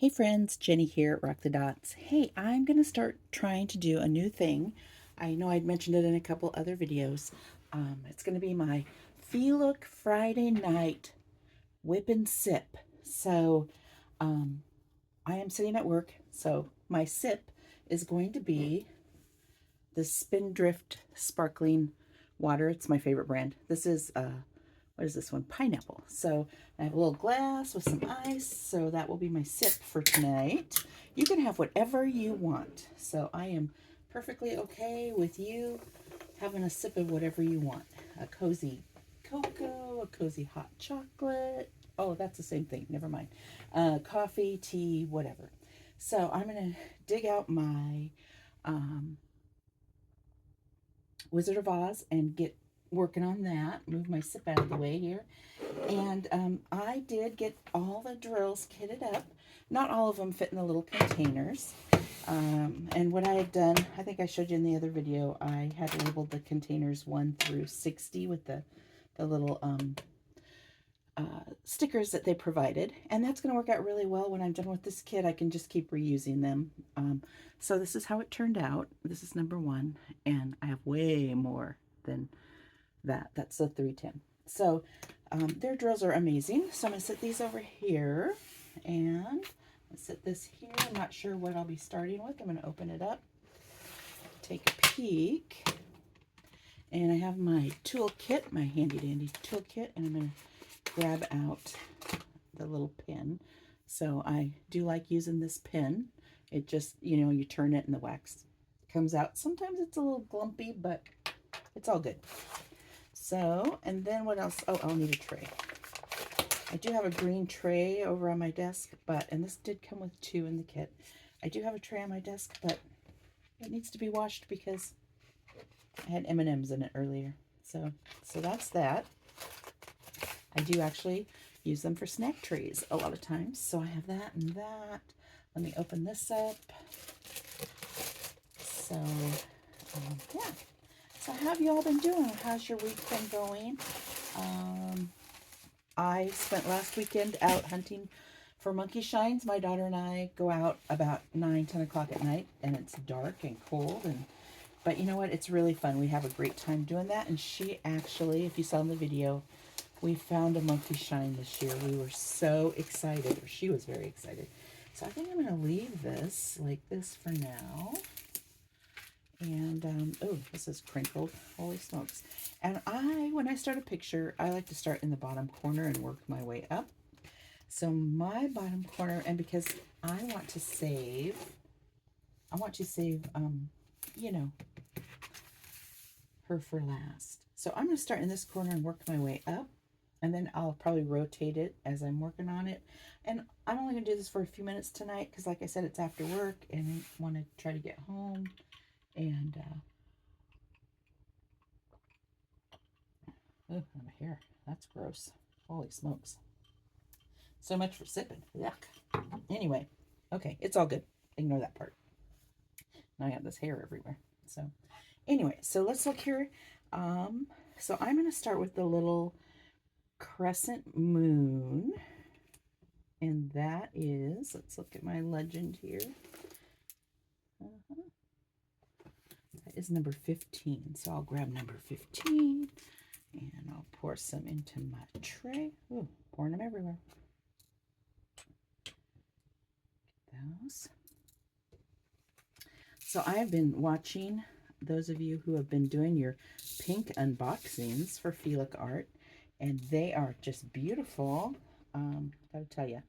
Hey friends, Jenny here at Rock the Dots. Hey, I'm going to start trying to do a new thing. I know I'd mentioned it in a couple other videos. It's going to be my Feelook Friday Night WIP and SIP. So I am sitting at work, so my SIP is going to be the Spindrift Sparkling Water. It's my favorite brand. This is what is this one? Pineapple. So I have a little glass with some ice, so that will be my sip for tonight. You can have whatever you want. So I am perfectly okay with you having a sip of whatever you want. A cozy cocoa, a cozy hot chocolate. Oh, that's the same thing. Never mind. Coffee, tea, whatever. So I'm going to dig out my Wizard of Oz and get working on that. Move my sip out of the way here. And I did get all the drills kitted up. Not all of them fit in the little containers. And what I had done, I think I showed you in the other video, I had labeled the containers 1 through 60 with the little stickers that they provided. And that's going to work out really well. When I'm done with this kit, I can just keep reusing them. So this is how it turned out. This is number 1. And I have way more than that. That's the 310. So their drills are amazing. So I'm going to set these over here, and I'll set this here. I'm not sure what I'll be starting with. I'm going to open it up, take a peek, and I have my tool kit, my handy dandy tool kit, and I'm going to grab out the little pin. So I do like using this pin. It just, you turn it and the wax comes out. Sometimes it's a little glumpy, but it's all good. So, and then what else? Oh, I'll need a tray. I do have a green tray over on my desk, and this did come with 2 in the kit. I do have a tray on my desk, but it needs to be washed because I had M&Ms in it earlier. So that's that. I do actually use them for snack trays a lot of times. So I have that and that. Let me open this up. So, yeah. So how have you all been doing? How's your week been going? I spent last weekend out hunting for monkey shines. My daughter and I go out about 9, 10 o'clock at night, and it's dark and cold. But you know what? It's really fun. We have a great time doing that. And she actually, if you saw in the video, we found a monkey shine this year. We were so excited, or she was very excited. So I think I'm going to leave this like this for now. And, oh, this is crinkled. Holy smokes. And when I start a picture, I like to start in the bottom corner and work my way up. So my bottom corner, and because I want to save, you know, her for last. So I'm going to start in this corner and work my way up. And then I'll probably rotate it as I'm working on it. And I'm only going to do this for a few minutes tonight because, like I said, it's after work and I want to try to get home. And, oh, my hair. That's gross. Holy smokes. So much for sipping. Yuck. Anyway, okay, it's all good. Ignore that part. Now I have this hair everywhere. So, anyway, so let's look here. So I'm going to start with the little crescent moon. And that is, let's look at my legend here. That is number 15. So I'll grab number 15 and I'll pour some into my tray. Ooh, pouring them everywhere. Get those. So I've been watching those of you who have been doing your pink unboxings for Feelook Art, and they are just beautiful. Gotta tell you.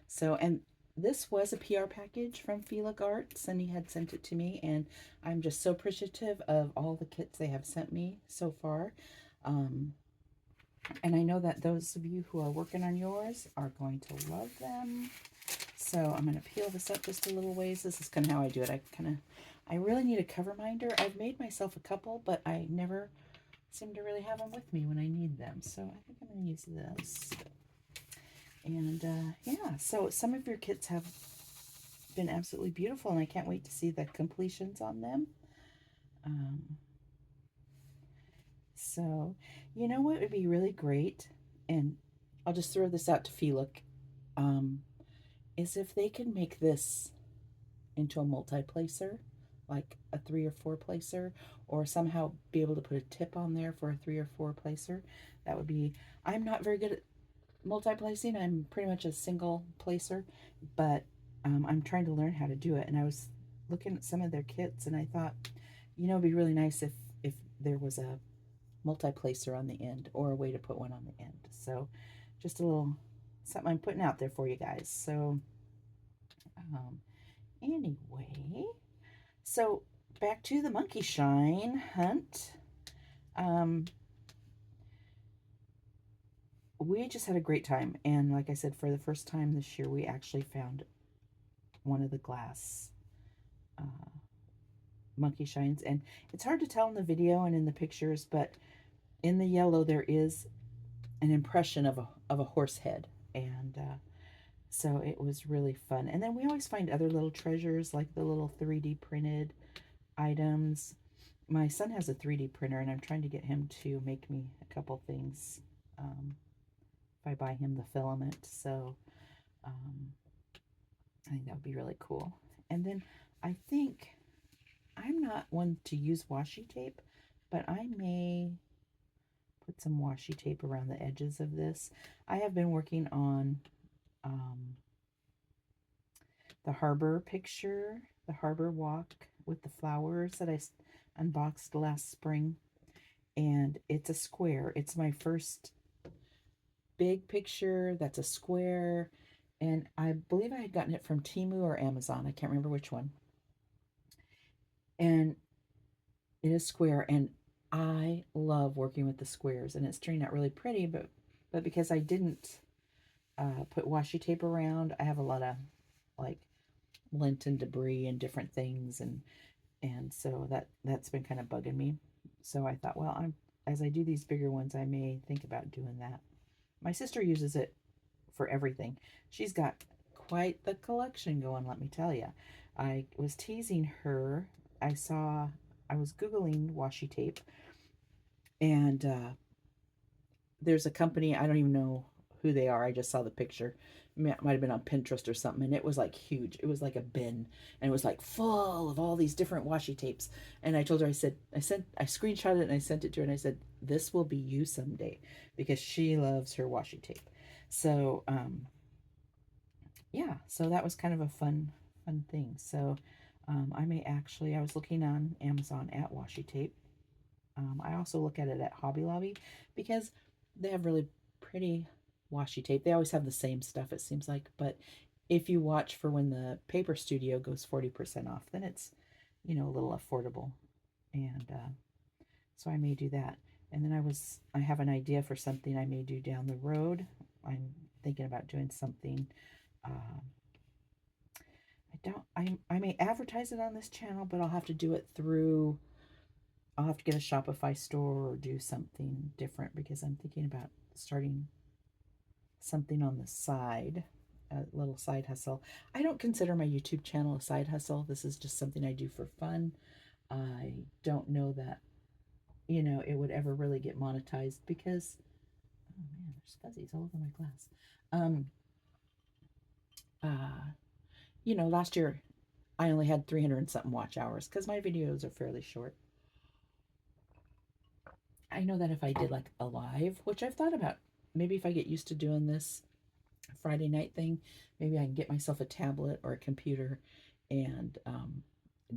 So, and this was a PR package from Feelook Art. Cindy had sent it to me, and I'm just so appreciative of all the kits they have sent me so far. And I know that those of you who are working on yours are going to love them. So I'm going to peel this up just a little ways. This is kind of how I do it. I really need a cover minder. I've made myself a couple, but I never seem to really have them with me when I need them. So I think I'm going to use this. And yeah, so some of your kits have been absolutely beautiful, and I can't wait to see the completions on them. So, you know what would be really great, and I'll just throw this out to Feelook. is if they can make this into a multi-placer, like a 3 or 4 placer, or somehow be able to put a tip on there for a 3 or 4 placer. That would be, I'm not very good at multi-placing. I'm pretty much a single placer, but I'm trying to learn how to do it. And I was looking at some of their kits, and I thought, it'd be really nice if there was a multi-placer on the end, or a way to put one on the end. So just a little something I'm putting out there for you guys. So anyway, so back to the monkey shine hunt. We just had a great time, and like I said, for the first time this year, we actually found one of the glass monkey shines, and it's hard to tell in the video and in the pictures, but in the yellow there is an impression of a horse head, and so it was really fun. And then we always find other little treasures, like the little 3D printed items. My son has a 3D printer, and I'm trying to get him to make me a couple things if I buy him the filament. So I think that would be really cool. And then I think, I'm not one to use washi tape, but I may put some washi tape around the edges of this. I have been working on the harbor picture, the harbor walk with the flowers that I unboxed last spring. And it's a square. It's my first big picture that's a square. And I believe I had gotten it from Temu or Amazon. I can't remember which one. And it is square. And I love working with the squares. And it's turning out really pretty. But because I didn't put washi tape around, I have a lot of like lint and debris and different things, and so that's been kind of bugging me. So I thought, well, as I do these bigger ones, I may think about doing that. My sister uses it for everything. She's got quite the collection going, let me tell you. I was teasing her. I was Googling washi tape, and there's a company, I don't even know who they are. I just saw the picture. It might have been on Pinterest or something, and it was like huge. It was like a bin, and it was like full of all these different washi tapes. And I told her, I screenshot it and I sent it to her, and I said, this will be you someday, because she loves her washi tape. So yeah, so that was kind of a fun thing. So I was looking on Amazon at washi tape. I also look at it at Hobby Lobby, because they have really pretty washi tape. They always have the same stuff, it seems like, but if you watch for when the Paper Studio goes 40% off, then it's, a little affordable. And so I may do that. And then I have an idea for something I may do down the road. I'm thinking about doing something. I may advertise it on this channel, but I'll have to do it through, I'll have to get a Shopify store or do something different, because I'm thinking about starting something on the side, a little side hustle. I don't consider my YouTube channel a side hustle. This is just something I do for fun. I don't know that, it would ever really get monetized, because, oh man, there's fuzzies all over my glass. Last year I only had 300 and something watch hours, because my videos are fairly short. I know that if I did like a live, which I've thought about, maybe if I get used to doing this Friday night thing, maybe I can get myself a tablet or a computer and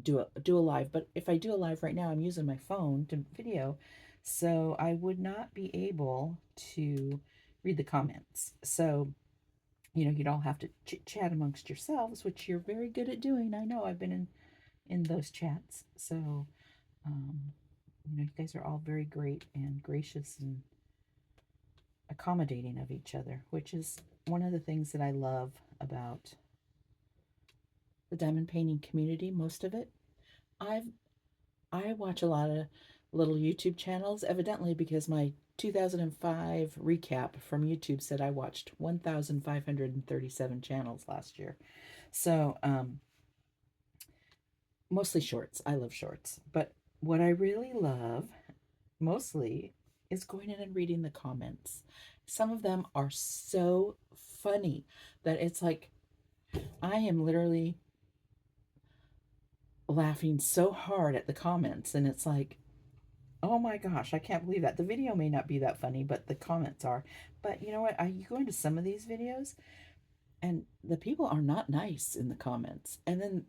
do a live. But if I do a live right now, I'm using my phone to video, so I would not be able to read the comments. So you'd all have to chit chat amongst yourselves, which you're very good at doing. I know, I've been in those chats. So you guys are all very great and gracious and accommodating of each other, which is one of the things that I love about the diamond painting community. Most of it, I watch a lot of little YouTube channels, evidently because my 2005 recap from YouTube said I watched 1,537 channels last year. So mostly shorts. I love shorts, but what I really love mostly is going in and reading the comments. Some of them are so funny that it's like, I am literally laughing so hard at the comments, and it's like, oh my gosh, I can't believe that. The video may not be that funny, but the comments are. But you know what? You go into some of these videos, and the people are not nice in the comments. And then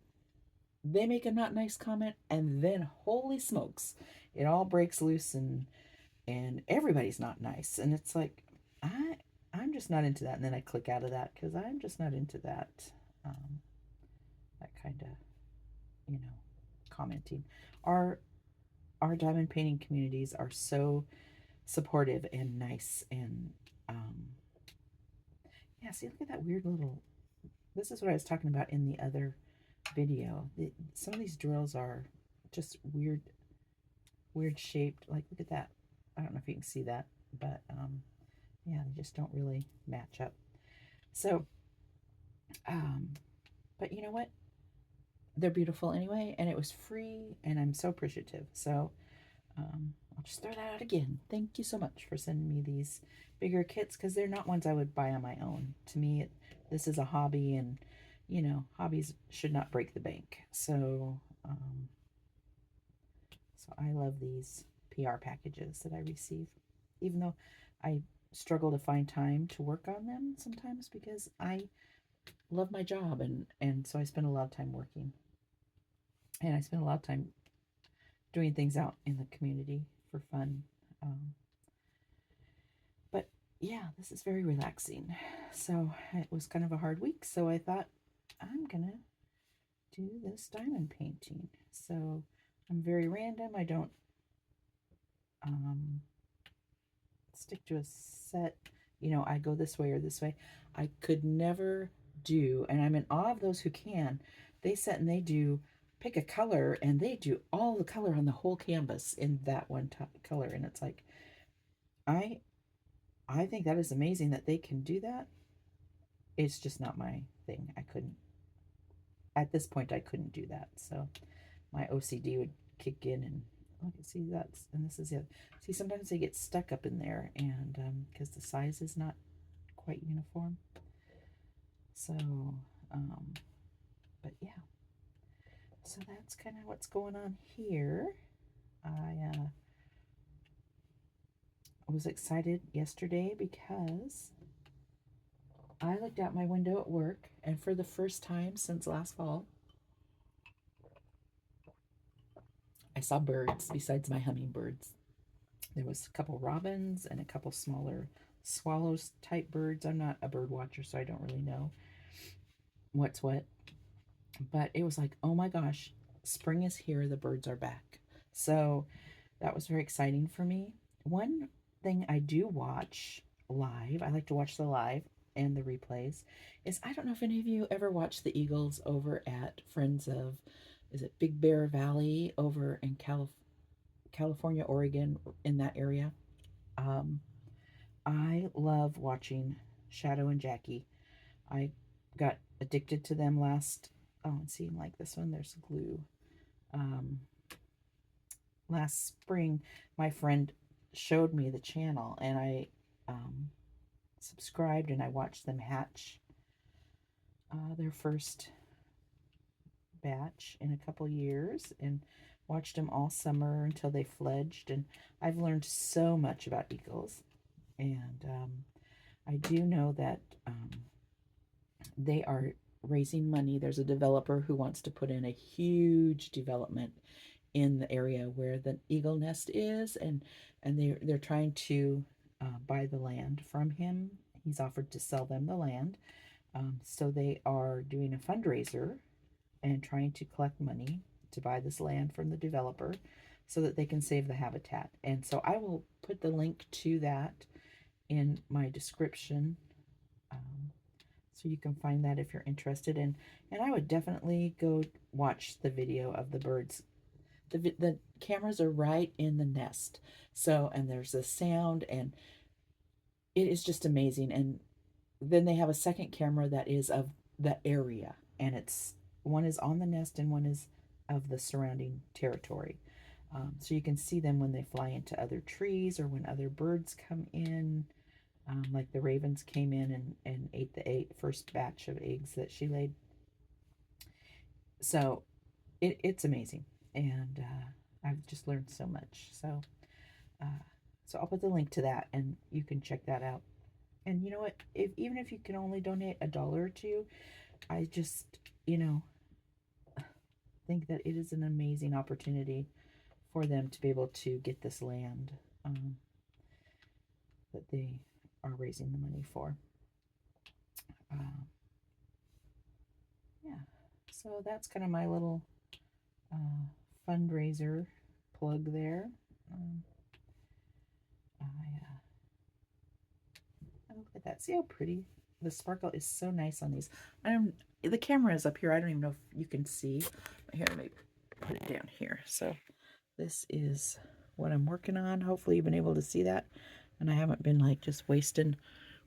they make a not nice comment, and then holy smokes, it all breaks loose, and everybody's not nice. And it's like, I'm just not into that. And then I click out of that because I'm just not into that. Um, that kind of, commenting. Our our diamond painting communities are so supportive and nice, and yeah, see, look at that weird little, this is what I was talking about in the other video. Some of these drills are just weird shaped. Like, look at that. I don't know if you can see that, but yeah, they just don't really match up. So but you know what, they're beautiful anyway, and it was free, and I'm so appreciative. So I'll just throw that out again. Thank you so much for sending me these bigger kits, because they're not ones I would buy on my own. To me, this is a hobby, and hobbies should not break the bank. So so I love these PR packages that I receive, even though I struggle to find time to work on them sometimes because I love my job, and so I spend a lot of time working, and I spend a lot of time doing things out in the community for fun. But yeah, this is very relaxing. So it was kind of a hard week, so I thought I'm gonna do this diamond painting. So I'm very random. I don't stick to a set, I go this way or this way. I could never do, and I'm in awe of those who can. They sit and they do pick a color, and they do all the color on the whole canvas in that one color, and it's like, I think that is amazing that they can do that. It's just not my thing. I couldn't, at this point, I couldn't do that. So my OCD would kick in, and look, see, that's, and this is it. See, sometimes they get stuck up in there, and because the size is not quite uniform. So, but yeah. So that's kind of what's going on here. I was excited yesterday because I looked out my window at work, and for the first time since last fall, I saw birds besides my hummingbirds. There was a couple robins and a couple smaller swallows type birds. I'm not a bird watcher, so I don't really know what's what. But it was like, oh my gosh, spring is here. The birds are back. So that was very exciting for me. One thing I do watch live, I like to watch the live and the replays, is I don't know if any of you ever watch the Eagles over at Friends of, is it Big Bear Valley over in California, Oregon, in that area. I love watching Shadow and Jackie. I got addicted to them last, oh, it seemed like this one, there's glue. Last spring, my friend showed me the channel, and I subscribed, and I watched them hatch their first batch in a couple years, and watched them all summer until they fledged. And I've learned so much about eagles, and I do know that they are raising money. There's a developer who wants to put in a huge development in the area where the eagle nest is, and they're trying to buy the land from him. He's offered to sell them the land. So they are doing a fundraiser and trying to collect money to buy this land from the developer so that they can save the habitat. And so I will put the link to that in my description, so you can find that if you're interested. And I would definitely go watch the video of the birds. The cameras are right in the nest, so, and there's a sound, and it is just amazing. And then they have a second camera that is of the area, and it's, one is on the nest and one is of the surrounding territory. So you can see them when they fly into other trees or when other birds come in. Like the ravens came in and ate the first batch of eggs that she laid. So it's amazing, and I've just learned so much. Uh, so I'll put the link to that, and you can check that out. And you know what? Even if you can only donate $1 or $2, I just, you know, think that it is an amazing opportunity for them to be able to get this land that they are raising the money for. Yeah, so that's kind of my little fundraiser plug there. Look at that. See how pretty the sparkle is. So nice on these. The camera is up here. I don't even know if you can see. Here, let me put it down here. So this is what I'm working on. Hopefully you've been able to see that, and I haven't been like just wasting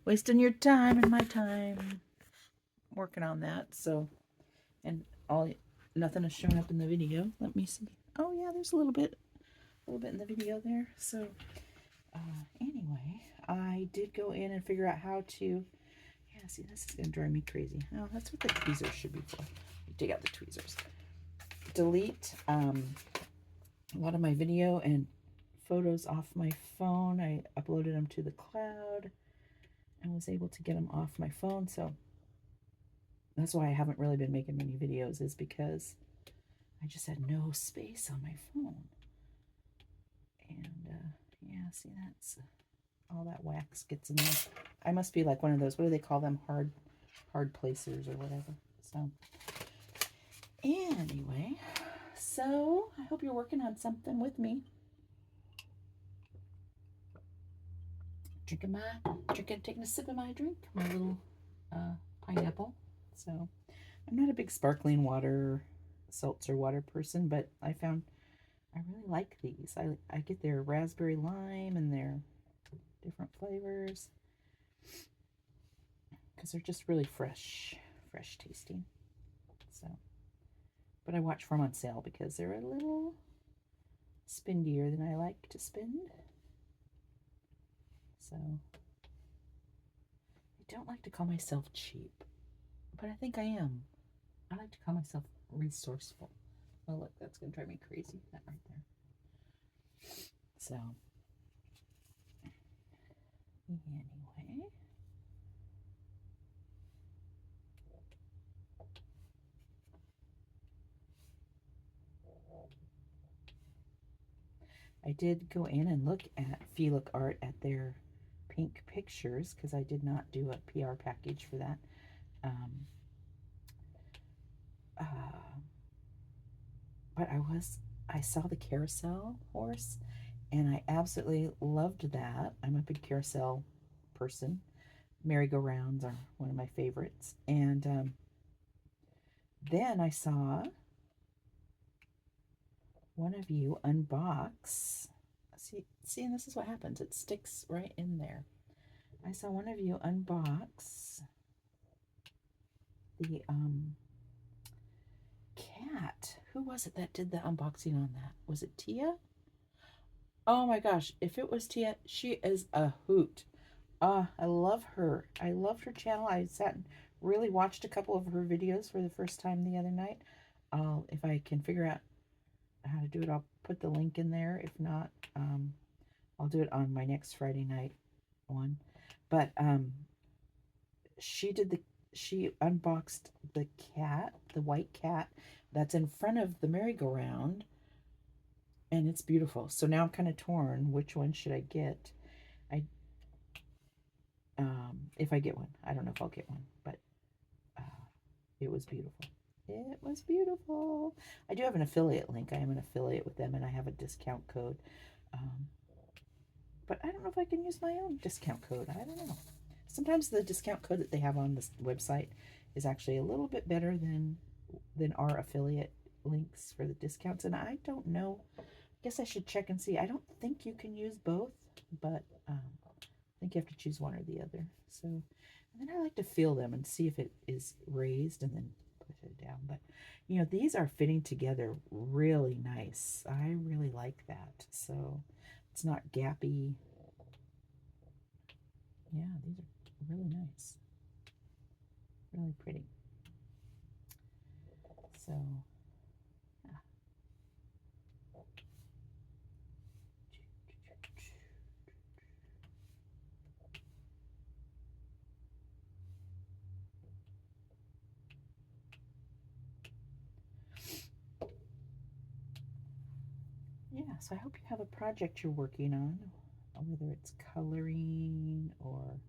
your time and my time working on that. So, and nothing has shown up in the video. Let me see. Oh yeah, there's a little bit in the video there. So anyway, I did go in and figure out how to, yeah, see, this is gonna drive me crazy. Oh, that's what the tweezers should be for. Take out the tweezers. Delete a lot of my video and photos off my phone. I uploaded them to the cloud and was able to get them off my phone. So that's why I haven't really been making many videos, is because I just had no space on my phone. And yeah, see, that's all that wax gets in there. I must be like one of those, what do they call them, hard placers or whatever. So anyway, so I hope you're working on something with me. Taking a sip of my drink, my little pineapple. So I'm not a big sparkling water, seltzer water person, but I found I really like these. I get their raspberry lime and their different flavors because they're just really fresh tasting. So, but I watch for them on sale because they're a little spendier than I like to spend. So I don't like to call myself cheap, but I think I am. I like to call myself resourceful. Oh look, that's gonna drive me crazy, that right there. So anyway, I did go in and look at Feelook Art at their pink pictures because I did not do a PR package for that. But I saw the carousel horse, and I absolutely loved that. I'm a big carousel person. Merry-go-rounds are one of my favorites. And then I saw one of you unbox. See, and this is what happens. It sticks right in there. I saw one of you unbox the cat. Who was it that did the unboxing on that? Was it Tia? Oh my gosh, if it was Tia, she is a hoot. I love her. I loved her channel. I sat and really watched a couple of her videos for the first time the other night. If I can figure out how to do it, I'll put the link in there. If not, I'll do it on my next Friday night one. But she unboxed the cat, the white cat that's in front of the merry-go-round, and it's beautiful. So now I'm kind of torn. Which one should I get? If I get one. I don't know if I'll get one, but it was beautiful. It was beautiful. I do have an affiliate link. I am an affiliate with them, and I have a discount code. But I don't know if I can use my own discount code. I don't know. Sometimes the discount code that they have on this website is actually a little bit better than our affiliate links for the discounts, and I don't know. I guess I should check and see. I don't think you can use both, but I think you have to choose one or the other. So, and then I like to feel them and see if it is raised and then push it down. But, you know, these are fitting together really nice. I really like that. So it's not gappy. Yeah, these are really nice. Really pretty. So, yeah. Yeah, so I hope you have a project you're working on, whether it's coloring or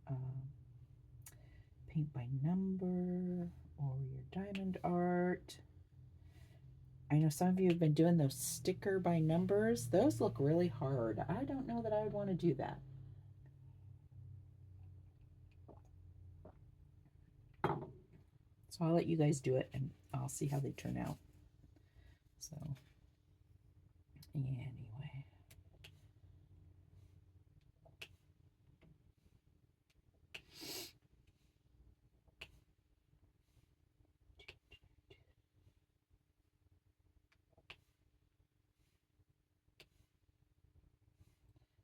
um, paint by number or your diamond art. I know some of you have been doing those sticker by numbers. Those look really hard. I don't know that I would want to do that. So I'll let you guys do it and I'll see how they turn out. So anyway.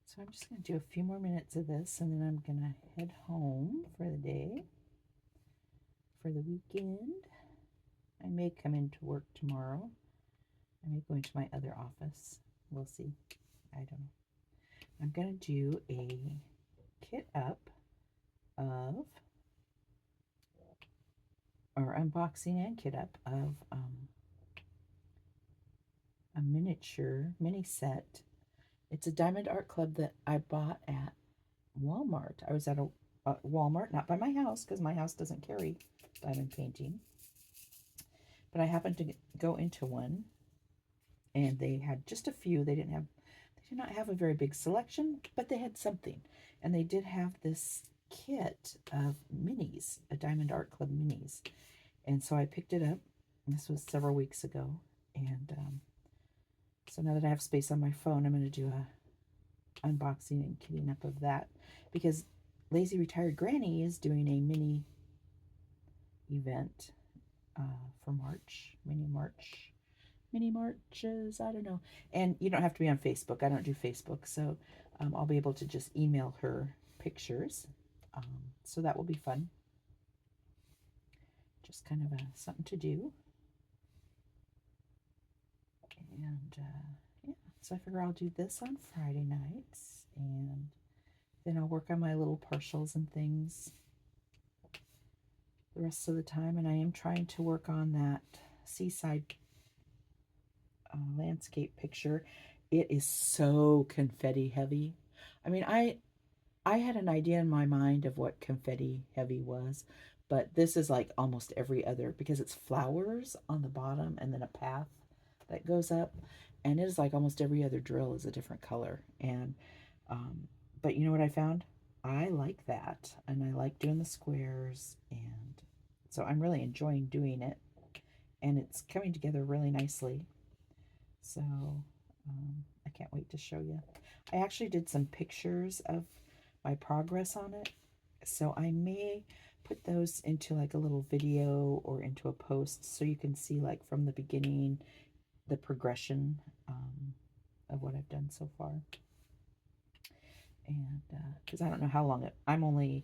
So I'm just going to do a few more minutes of this and then I'm going to head home for the day, for the weekend. I may come into work tomorrow. I may go into my other office. We'll see. I don't know. I'm going to do a kit up of, or unboxing and kit up of a miniature mini set. It's a Diamond Art Club that I bought at Walmart. I was at a Walmart, not by my house, because my house doesn't carry diamond painting. But I happened to go into one, and they had just a few. They did not have a very big selection, but they had something. And they did have this kit of minis, a Diamond Art Club minis. And so I picked it up. This was several weeks ago. And so now that I have space on my phone, I'm going to do a unboxing and kitting up of that. Because Lazy Retired Granny is doing a mini event for March, mini marches, I don't know. And you don't have to be on Facebook. I don't do Facebook, so I'll be able to just email her pictures. So that will be fun. Just kind of something to do. And yeah, so I figure I'll do this on Friday nights, and then I'll work on my little partials and things the rest of the time. And I am trying to work on that seaside landscape picture. It is so confetti heavy. I mean, I had an idea in my mind of what confetti heavy was, but this is like almost every other, because it's flowers on the bottom and then a path that goes up, and it is like almost every other drill is a different color. And but you know what I found? I like that, and I like doing the squares, and so I'm really enjoying doing it, and it's coming together really nicely. So I can't wait to show you. I actually did some pictures of my progress on it, so I may put those into like a little video or into a post so you can see like from the beginning the progression of what I've done so far. And because I don't know how long I'm only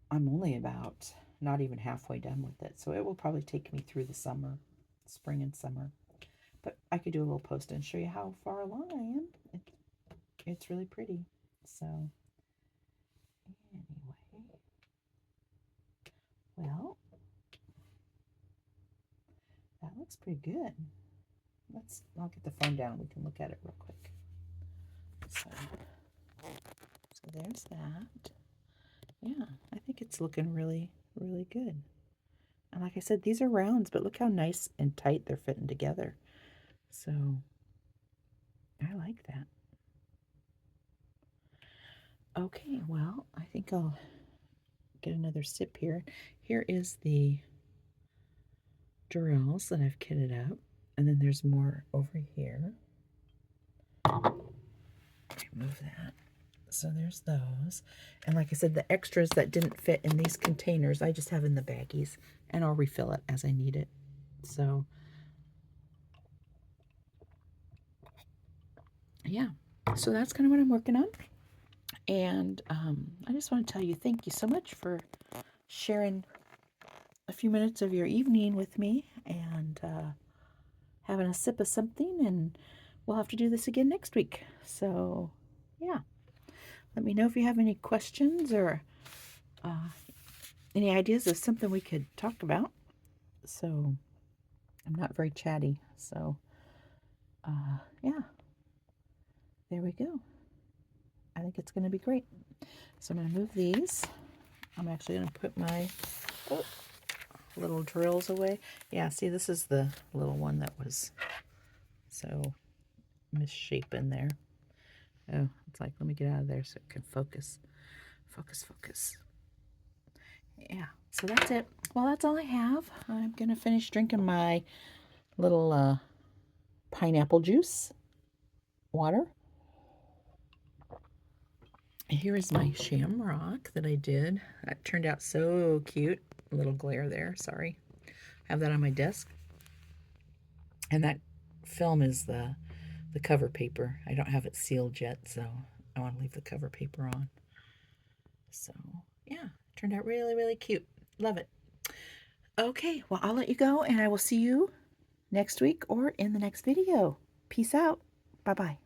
about not even halfway done with it, so it will probably take me through the summer, spring and summer. But I could do a little post and show you how far along I am. It's really pretty. So anyway, well, that looks pretty good. I'll get the phone down and we can look at it real quick. So there's that. Yeah, I think it's looking really, really good. And like I said, these are rounds, but look how nice and tight they're fitting together. So I like that. Okay, well, I think I'll get another sip here. Here is the drills that I've kitted up, and then there's more over here. Remove that. So there's those. And like I said, the extras that didn't fit in these containers, I just have in the baggies, and I'll refill it as I need it. So yeah, so that's kind of what I'm working on. And I just want to tell you thank you so much for sharing a few minutes of your evening with me and having a sip of something. And we'll have to do this again next week. So, yeah. Let me know if you have any questions or any ideas of something we could talk about. So, I'm not very chatty. So, yeah. There we go. I think it's going to be great. So I'm going to move these. I'm actually going to put my little drills away. Yeah, see, this is the little one that was so misshapen there. Oh, it's like, let me get out of there so it can focus. Focus, focus. Yeah, so that's it. Well, that's all I have. I'm going to finish drinking my little pineapple juice water. Here is my shamrock that I did. That turned out so cute. A little glare there, sorry. I have that on my desk. And that film is the cover paper. I don't have it sealed yet, so I want to leave the cover paper on. So, yeah, turned out really, really cute. Love it. Okay, well, I'll let you go, and I will see you next week or in the next video. Peace out. Bye-bye.